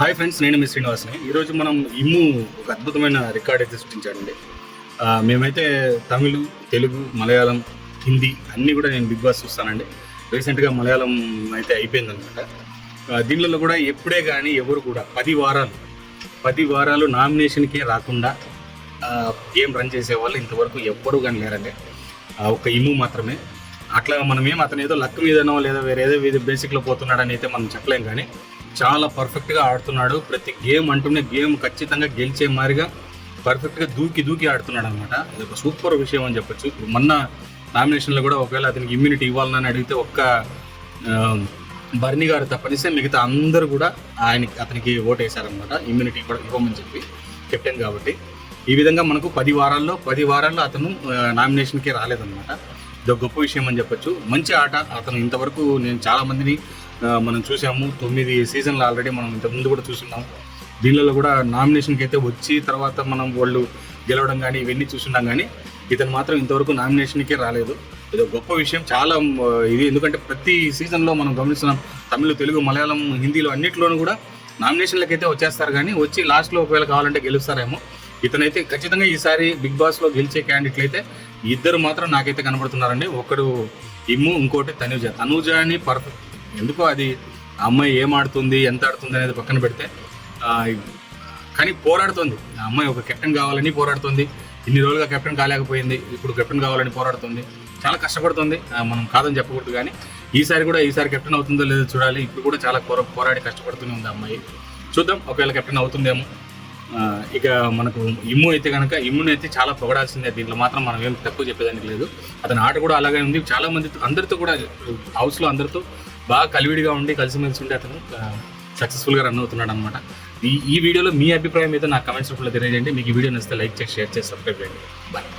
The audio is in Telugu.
హాయ్ ఫ్రెండ్స్, నేను మీ శ్రీనివాస్ని. ఈరోజు మనం ఇమ్ము ఒక అద్భుతమైన రికార్డ్ అయితే సృష్టించాడండి. మేమైతే తమిళ్, తెలుగు, మలయాళం, హిందీ అన్నీ కూడా నేను బిగ్ బాస్ చూస్తానండి. రీసెంట్గా మలయాళం అయితే అయిపోయిందనమాట. దీనిలో కూడా ఎప్పుడే కానీ ఎవరు కూడా 10 వారాలు నామినేషన్కే రాకుండా గేమ్ రన్ చేసేవాళ్ళు ఇంతవరకు ఎవ్వరూ కానీ లేరండి. ఒక ఇమ్ము మాత్రమే. అట్లా మనమేం అతను ఏదో లక్ మీదనో లేదా వేరేదో బేసిక్లో పోతున్నాడని అయితే మనం చెప్పలేం, కానీ చాలా పర్ఫెక్ట్గా ఆడుతున్నాడు. ప్రతి గేమ్ అంటూనే గేమ్ ఖచ్చితంగా గెలిచే మారిగా పర్ఫెక్ట్గా దూకి ఆడుతున్నాడు అనమాట. ఇది ఒక సూపర్ విషయం అని చెప్పొచ్చు. మొన్న నామినేషన్లో కూడా ఒకవేళ అతనికి ఇమ్యూనిటీ ఇవ్వాలని అడిగితే ఒక్క బర్నీ గారు తప్పనిస్తే మిగతా అందరూ కూడా అతనికి ఓటేశారనమాట, ఇమ్యూనిటీ కూడా ఇవ్వమని చెప్పి, కెప్టెన్ కాబట్టి. ఈ విధంగా మనకు 10 వారాల్లో అతను నామినేషన్కే రాలేదన్నమాట. ఇది ఒక గొప్ప విషయం అని చెప్పొచ్చు. మంచి ఆట అతను. ఇంతవరకు నేను చాలామందిని మనం చూసాము. 9 సీజన్లు ఆల్రెడీ మనం ఇంతకుముందు కూడా చూస్తున్నాం. దీనిలో కూడా నామినేషన్కి అయితే వచ్చి తర్వాత మనం వాళ్ళు గెలవడం కానీ ఇవన్నీ చూస్తున్నాం, కానీ ఇతను మాత్రం ఇంతవరకు నామినేషన్కే రాలేదు. ఇది ఒక గొప్ప విషయం. చాలా ఇది ఎందుకంటే ప్రతి సీజన్లో మనం గమనిస్తున్నాం. తమిళ, తెలుగు, మలయాళం, హిందీలో అన్నింటిలోనూ కూడా నామినేషన్లకి అయితే వచ్చేస్తారు, కానీ వచ్చి లాస్ట్లో ఒకవేళ కావాలంటే గెలుస్తారేమో. ఇతనైతే ఖచ్చితంగా ఈసారి బిగ్ బాస్లో గెలిచే క్యాండిడేట్లు అయితే ఇద్దరు మాత్రం నాకైతే కనబడుతున్నారండి. ఒకడు ఇమ్ము, ఇంకోటి తనూజ అని పర్ఫెక్ట్. ఎందుకో అది ఆ అమ్మాయి ఏం ఆడుతుంది, ఎంత ఆడుతుంది అనేది పక్కన పెడితే, కానీ పోరాడుతుంది ఆ అమ్మాయి. ఒక కెప్టెన్ కావాలని పోరాడుతుంది. ఇన్ని రోజులుగా కెప్టెన్ కాలేకపోయింది, ఇప్పుడు కెప్టెన్ కావాలని పోరాడుతుంది. చాలా కష్టపడుతుంది, మనం కాదని చెప్పకూడదు. కానీ ఈసారి కెప్టెన్ అవుతుందో లేదో చూడాలి. ఇప్పుడు కూడా చాలా పోరాడి కష్టపడుతూనే ఉంది ఆ అమ్మాయి. చూద్దాం, ఒకవేళ కెప్టెన్ అవుతుందేమో. ఇక మనకు ఇమ్ము అయితే కనుక ఇమ్ముని అయితే చాలా పొగడాల్సిందే. దీంట్లో మాత్రం మనం ఏం తక్కువ చెప్పేదానికి లేదు. అతని ఆట కూడా అలాగే ఉంది. చాలా మంది అందరితో కూడా హౌస్లో అందరితో బాగా కలివిడిగా ఉండి కలిసిమెలిసి ఉండి అతను సక్సెస్ఫుల్గా రన్ అవుతున్నాడు అనమాట. ఈ వీడియోలో మీ అభిప్రాయం అయితే నాకు కమెంట్స్ రూపంలో తెలియజేయండి. మీకు ఈ వీడియో నచ్చితే లైక్ చేసి, షేర్ చేసి, సబ్స్క్రైబ్ చేయండి. బాయ్.